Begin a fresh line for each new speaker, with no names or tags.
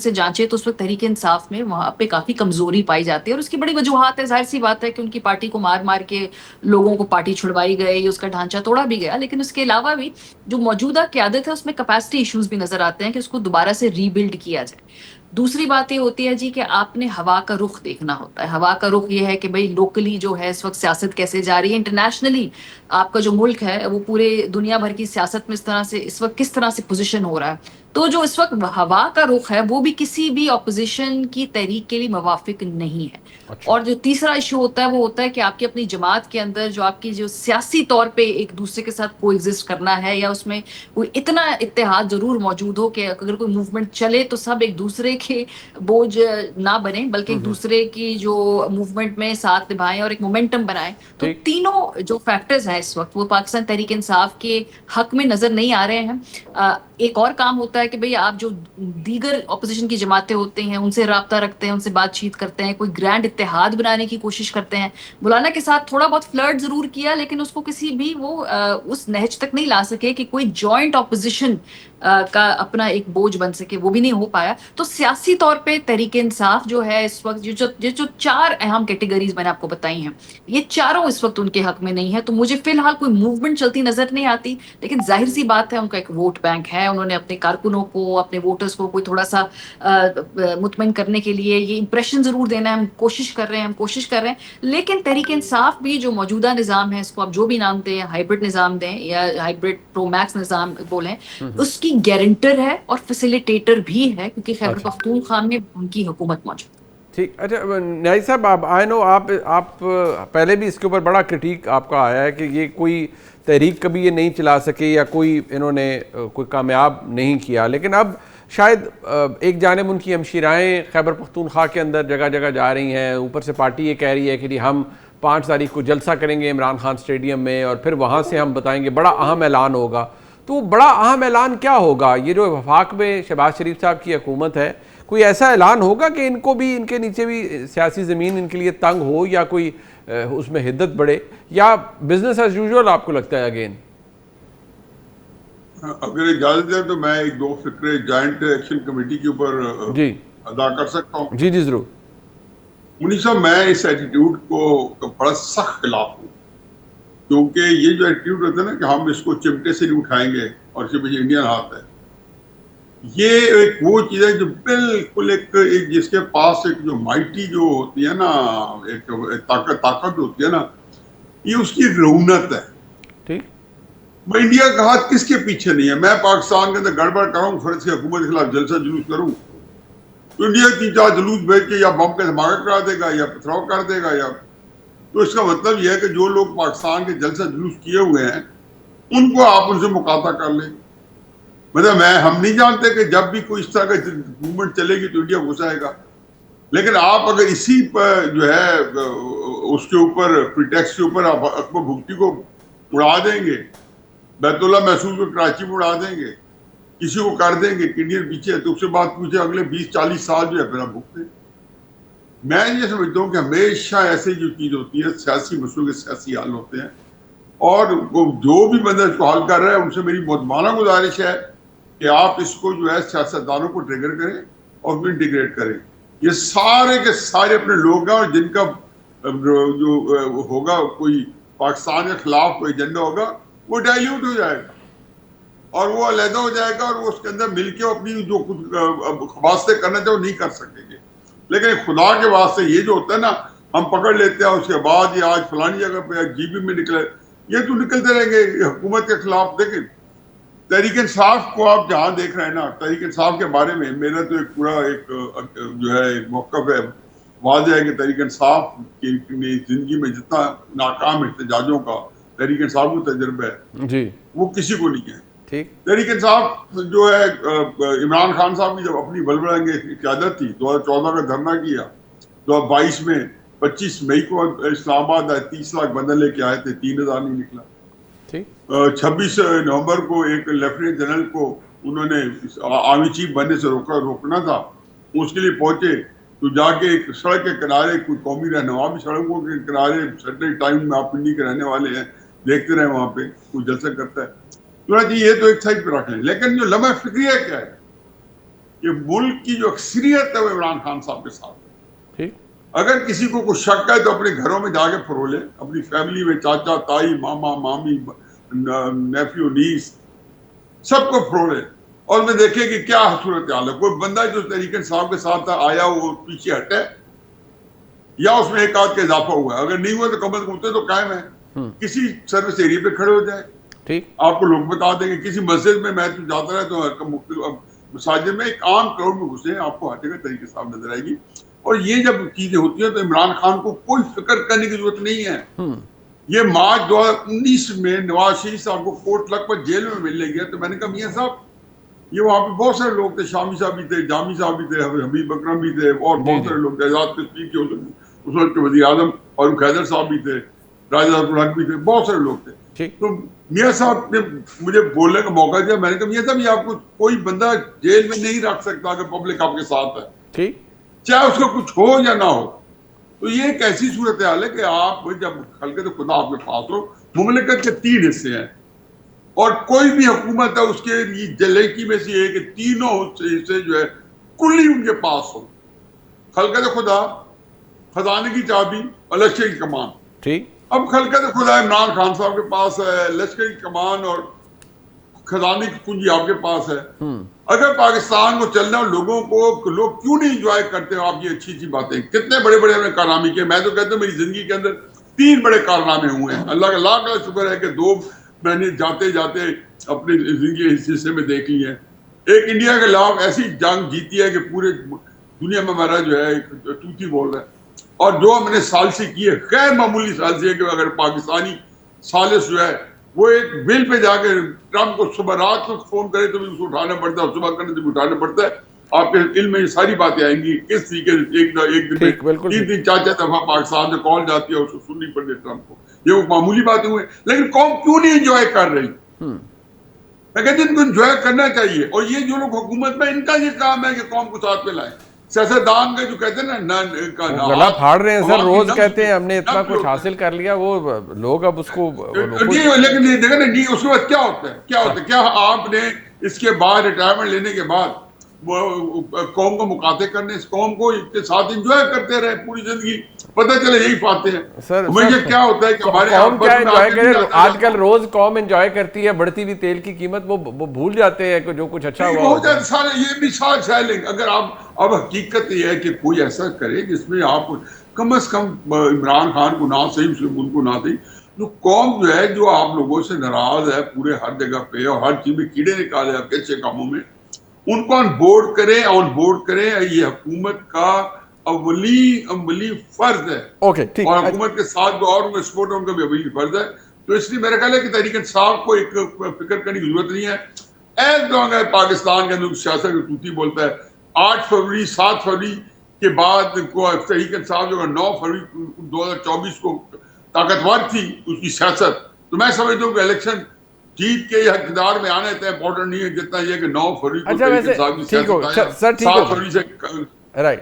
سے جانچے تو اس وقت تحریک انصاف میں وہاں پہ کافی کمزوری پائی جاتی ہے، اور اس کی بڑی وجوہات ہے، ظاہر سی بات ہے کہ ان کی پارٹی کو مار مار کے لوگوں کو پارٹی چھڑوائی گئی، اس کا ڈھانچہ توڑا بھی گیا، لیکن اس کے علاوہ بھی جو موجودہ قیادت ہے اس میں کیپیسٹی ایشوز بھی نظر آتے ہیں کہ اس کو دوبارہ سے ری بلڈ کیا جائے۔ دوسری بات یہ ہوتی ہے جی کہ آپ نے ہوا کا رخ دیکھنا ہوتا ہے۔ ہوا کا رخ یہ ہے کہ بھئی لوکلی جو ہے اس وقت سیاست کیسے جا رہی ہے، انٹرنیشنلی آپ کا جو ملک ہے وہ پورے دنیا بھر کی سیاست میں اس وقت کس طرح سے پوزیشن ہو رہا ہے۔ تو جو اس وقت ہوا کا رخ ہے وہ بھی کسی بھی اپوزیشن کی تحریک کے لیے موافق نہیں ہے۔
اچھا
اور جو تیسرا ایشو ہوتا ہے وہ ہوتا ہے کہ آپ کی اپنی جماعت کے اندر جو آپ کی جو سیاسی طور پہ ایک دوسرے کے ساتھ کو ایگزسٹ کرنا ہے، یا اس میں کوئی اتنا اتحاد ضرور موجود ہو کہ اگر کوئی موومنٹ چلے تو سب ایک دوسرے کے بوجھ نہ بنے، بلکہ ایک دوسرے کی جو موومنٹ میں ساتھ نبھائیں اور ایک مومنٹم بنائیں۔ تو
ٹھیک
تینوں جو فیکٹرز ہیں اس وقت وہ پاکستان تحریک انصاف کے حق میں نظر نہیں آ رہے ہیں۔ ایک اور کام ہوتا ہے کہ بھئی آپ جو دیگر اپوزیشن کی جماعتیں ہوتی ہیں ان سے رابطہ رکھتے ہیں، ان سے بات چیت کرتے ہیں، کوئی گرینڈ اتحاد بنانے کی کوشش کرتے ہیں۔ مولانا کے ساتھ تھوڑا بہت فلرٹ ضرور کیا، لیکن اس کو کسی بھی وہ اس نہج تک نہیں لا سکے کہ کوئی جوائنٹ اپوزیشن کا اپنا ایک بوجھ بن سکے، وہ بھی نہیں ہو پایا۔ تو سیاسی طور پہ تحریک انصاف جو ہے اس وقت جو چار اہم کیٹیگریز میں نے آپ کو بتائی ہیں، یہ چاروں اس وقت ان کے حق میں نہیں ہے۔ تو مجھے فی الحال کوئی موومنٹ چلتی نظر نہیں آتی، لیکن ظاہر سی بات ہے ان کا ایک ووٹ بینک ہے، انہوں نے اپنے کارکنوں کو، اپنے ووٹرز کو کوئی تھوڑا سا مطمئن کرنے کے لیے یہ امپریشن ضرور دینا ہے، ہم کوشش کر رہے ہیں۔ لیکن تحریک انصاف بھی جو موجودہ نظام ہے، اس کو آپ جو بھی نام دیں، ہائبرڈ نظام دیں یا ہائبرڈ پرو میکس نظام بولیں، اس کی گارنٹر ہے اور فیسیلیٹیٹر بھی ہے، کیونکہ خیبر
اچھا
پختونخوا میں ان کی حکومت موجود ہے۔
ٹھیک اچھا نیازی صاحب آئی نو آپ پہلے بھی اس کے اوپر بڑا کرٹیک آپ کا آیا ہے کہ یہ کوئی تحریک کبھی یہ نہیں چلا سکے یا کوئی انہوں نے کوئی کامیاب نہیں کیا، لیکن اب شاید ایک جانب ان کی ہمشیرائیں خیبر پختونخوا کے اندر جگہ جگہ جا رہی ہیں، اوپر سے پارٹی یہ کہہ رہی ہے کہ ہم 5 تاریخ کو جلسہ کریں گے عمران خان اسٹیڈیم میں، اور پھر وہاں سے ہم بتائیں گے، بڑا اہم اعلان ہوگا۔ تو وہ بڑا اہم اعلان کیا ہوگا؟ یہ جو وفاق میں شہباز شریف صاحب کی حکومت ہے، کوئی ایسا اعلان ہوگا کہ ان کو بھی، ان کے نیچے بھی سیاسی زمین ان کے لیے تنگ ہو، یا کوئی اس میں حدت بڑھے، یا بزنس ایز یوزول آپ کو لگتا ہے اگین؟
اگر اجازت ہے تو میں ایک دو فکرے جوائنٹ ایکشن کمیٹی کے اوپر
جی
ادا کر سکتا ہوں۔
جی ضرور۔
منی صاحب، میں اس ایٹیٹیوڈ کو بڑا سخت خلاف ہوں، کیونکہ یہ جو ایٹیٹیوڈ ہوتا ہے نا کہ ہم اس کو چمٹے سے نہیں اٹھائیں گے اور اس کے پیچھے انڈین ہاتھ ہے، یہ ایک وہ چیز ہے جو بالکل ایک جس کے پاس ایک جو مائٹی جو ہوتی ہے نا، ایک طاقت ہوتی ہے نا، یہ اس کی رونت ہے۔
ٹھیک
میں انڈیا کا ہاتھ کس کے پیچھے نہیں ہے؟ میں پاکستان کے اندر گڑبڑ کروں، فرض کی حکومت کے خلاف جلسہ جلوس کروں تو انڈیا 3-4 جلوس بھیج کے یا بم کا دھماکہ کرا دے گا یا پتھراؤ کر دے گا، یا تو اس کا مطلب یہ ہے کہ جو لوگ پاکستان کے جلسہ جلوس کیے ہوئے ہیں ان کو آپ ان سے مقاطع کر لیں۔ مطلب ہم نہیں جانتے کہ جب بھی کوئی اس طرح کا موومنٹ چلے گی تو انڈیا گھس آئے گا، لیکن آپ اگر اسی پر جو ہے اس کے اوپر پریٹیکس کے اوپر آپ اکبر بھگتی کو اڑا دیں گے، بیت اللہ محسوس کو کراچی میں اڑا دیں گے، کسی کو کر دیں گے کہ انڈین پیچھے ہے، تو اس سے بات پوچھے اگلے 20-40 سال جو ہے پھر آپ بھگتے۔ میں یہ سمجھتا ہوں کہ ہمیشہ ایسے جو چیز ہوتی ہے، سیاسی مسئلوں کے سیاسی حل ہوتے ہیں، اور جو بھی بندہ اس کو حل کر رہا ہے ان سے میری مدمانہ گزارش ہے کہ آپ اس کو جو ہے سیاستدانوں کو ٹریگر کریں اور پھر انٹیگریٹ کریں۔ یہ سارے کے سارے اپنے لوگ ہیں، اور جن کا جو ہوگا کوئی پاکستان کے خلاف کوئی ایجنڈا ہوگا وہ ڈائلیوٹ ہو جائے گا اور وہ علیحدہ ہو جائے گا، اور وہ اس کے اندر مل کے اپنی جو کچھ واسطے کرنا چاہے وہ نہیں کر سکیں گے۔ لیکن خدا کے واسطے یہ جو ہوتا ہے نا، ہم پکڑ لیتے ہیں اس کے بعد یہ آج فلانی جگہ پہ جی بی میں نکلے، یہ تو نکلتے رہیں گے حکومت کے خلاف۔ دیکھیں تحریک انصاف کو آپ جہاں دیکھ رہے ہیں نا، تحریک انصاف کے بارے میں میرا تو ایک پورا ایک جو ہے ایک موقف ہے، واضح ہے کہ تحریک انصاف کی زندگی میں جتنا ناکام احتجاجوں کا تحریک انصاف کو تجربہ ہے
جی
وہ کسی کو نہیں ہے۔
ٹھیک
تحریک انصاف جو ہے عمران خان صاحب کی جب اپنی بلبلانگیز قیادت تھی، 2014 کا دھرنا کیا، 2022 میں 25 مئی کو اسلام آباد آئے، 30 لاکھ بندے لے کے آئے تھے، 3,000 نہیں نکلا۔
ٹھیک
26 نومبر کو ایک لیفٹیننٹ جنرل کو انہوں نے آرمی چیف بننے سے روکنا تھا، اس کے لیے پہنچے تو جا کے ایک سڑک کے کنارے کوئی قومی رہنما بھی سڑکوں کے کنارے سیٹرڈے ٹائم میں، آپ پنڈی کے رہنے والے ہیں، دیکھتے رہے وہاں پہ کوئی جلسہ کرتا ہے، تو یہ تو ایک سائڈ پہ رکھ لیں۔ لیکن جو لمحہ فکریہ کیا ہے کہ ملک کی جو اکثریت ہے وہ عمران خان صاحب کے ساتھ ہے.
ٹھیک.
اگر کسی کو کوئی شک ہے تو اپنے گھروں میں جا کے فرولے, اپنی فیملی میں چاچا تائی ماما مامی نیفیو نیس سب کو فرولے اور میں دیکھیں کہ کیا صورتحال ہے. کوئی بندہ جو تحریک انصاف کے ساتھ آیا وہ پیچھے ہٹے یا اس میں ایک آدھ کا اضافہ ہوا ہے, اگر نہیں ہوا تو کم از کم اتنے تو قائم ہے, کسی سروس ایریا پہ کھڑے ہو جائے.
ٹھیک.
آپ کو لوگ بتا دیں گے کسی مسجد میں تو جاتا رہتا ہوں مختلف مساجد میں ایک عام کراؤڈ میں گھسے ہیں, آپ کو ہر جگہ طریقے صاحب نظر آئے گی. اور یہ جب چیزیں ہوتی ہیں تو عمران خان کو کوئی فکر کرنے کی ضرورت نہیں ہے. یہ مارچ 2019 میں نواز شریف صاحب کو کوٹ لگ پر جیل میں ملنے گیا تو میں نے کہا میاں صاحب یہ وہاں پہ بہت سارے لوگ تھے, شامی صاحب بھی تھے, جامی صاحب بھی تھے, حبیب اکرم بھی تھے اور بہت سارے لوگ تھے, اعجاز کشمیر کے اس وقت کے وزیر اعظم فاروق حیدر صاحب بھی تھے, راجہ الحق بھی تھے, بہت سارے لوگ تھے. تو میاں صاحب نے مجھے بولنے کا موقع دیا, میں نے کہا میاں صاحب یہ آپ کو کوئی بندہ جیل میں نہیں رکھ سکتا اگر پبلک آپ کے ساتھ ہے, چاہے اس کا کچھ ہو یا نہ ہو. تو یہ ایک ایسی صورتحال ہے کہ آپ جب خلقت خدا آپ کے پاس ہو, مملکت کے 3 حصے ہیں اور کوئی بھی حکومت ہے اس کے جلیکی میں سے یہ کہ تینوں حصے جو ہے کلی ان کے پاس ہو. خلقت خدا, خزانے کی چابی اور لشکر کی کمان.
ٹھیک.
اب خلقت خدا عمران خان صاحب کے پاس ہے, لشکر کی کمان اور خزانے کی کنجی آپ کے پاس ہے. اگر پاکستان کو چلنا لوگوں کو لوگ کیوں نہیں انجوائے کرتے ہیں آپ یہ اچھی اچھی باتیں, کتنے بڑے بڑے ہم نے کارنامے کیے. میں تو کہتا ہوں میری زندگی کے اندر 3 بڑے کارنامے ہوئے ہیں, اللہ کا لاکھ لاکھ شکر ہے کہ 2 میں نے جاتے جاتے اپنی زندگی اس حصے میں دیکھ لی ہے. ایک انڈیا کے خلاف ایسی جنگ جیتی ہے کہ پورے دنیا میں ہمارا جو ہے توتی بول رہا ہے, اور جو ہم نے سالسی کی ہے غیر معمولی سالسی ہے کہ اگر پاکستانی سالس جو ہے وہ ایک بل پہ جا کے ٹرمپ کو صبح رات کو فون کرے تو بھی اس کو اٹھانا پڑتا ہے, صبح کرنے تو بھی اٹھانا پڑتا ہے. آپ کے علم میں یہ ساری باتیں آئیں گی کس طریقے سے ایک دن میں 3 4 دفعہ پاکستان سے کال جاتی ہے, اس کو سننی پڑتی ہے ٹرمپ کو. یہ وہ معمولی باتیں ہوئے, لیکن قوم کیوں نہیں انجوائے کر رہی؟ میں کہتے ہیں ان کو انجوائے کرنا چاہیے. اور یہ جو لوگ حکومت میں ان کا یہ کام ہے کہ قوم کو ساتھ میں لائیں. سیاستدان کا جو کہتے ہیں نا
گلا پھاڑ رہے ہیں سر, روز کہتے ہیں ہم نے اتنا کچھ حاصل کر لیا, وہ لوگ اب اس کو
لیکن دیکھیں نا اس کے بعد کیا ہوتا ہے کیا آپ نے اس کے بعد ریٹائرمنٹ لینے کے بعد قوم کو مقاطع کرنے, اس قوم کو کے ساتھ انجوائے کرتے رہے پوری زندگی, پتہ چلے یہی پاتے ہیں. مجھے کیا ہوتا ہے کہ ہمارے
قوم کیا انجوائے کرے, آج کل روز قوم انجوائے کرتی ہے بڑھتی ہوئی تیل کی قیمت, وہ بھول جاتے ہیں کہ جو کچھ اچھا ہوا
سارے یہ بھی سیلنگ. اگر آپ اب حقیقت یہ ہے کہ کوئی ایسا کرے جس میں آپ کم از کم عمران خان کو نہ صحیح اس ملک کو نہ دیں, جو قوم جو ہے جو آپ لوگوں سے ناراض ہے پورے ہر جگہ پہ اور ہر چیز میں کیڑے نکالے آپ کے اچھے کاموں میں, ان کو آن بورڈ کریں. یہ حکومت کا عملی فرض ہے, اور حکومت کے ساتھ جو اور ان کا سپورٹ ہے ان کا بھی عملی فرض ہے. تو اس لیے میرا خیال ہے کہ تحریک انصاف کو ایک فکر کرنے کی ضرورت نہیں ہے. ایز لانگ ہے پاکستان کے اندر سیاست کی توتی بولتا ہے. 8 فروری 7 فروری کے بعد تحریک انصاف جو 9 فروری 2024 کو طاقتور تھی اس کی سیاست, تو میں سمجھتا ہوں کہ الیکشن جیت کے یا اقتدار میں آنے اتنا امپورٹنٹ نہیں ہے جتنا یہ کہ 9 فروری کو 7 فروری سے
رائٹ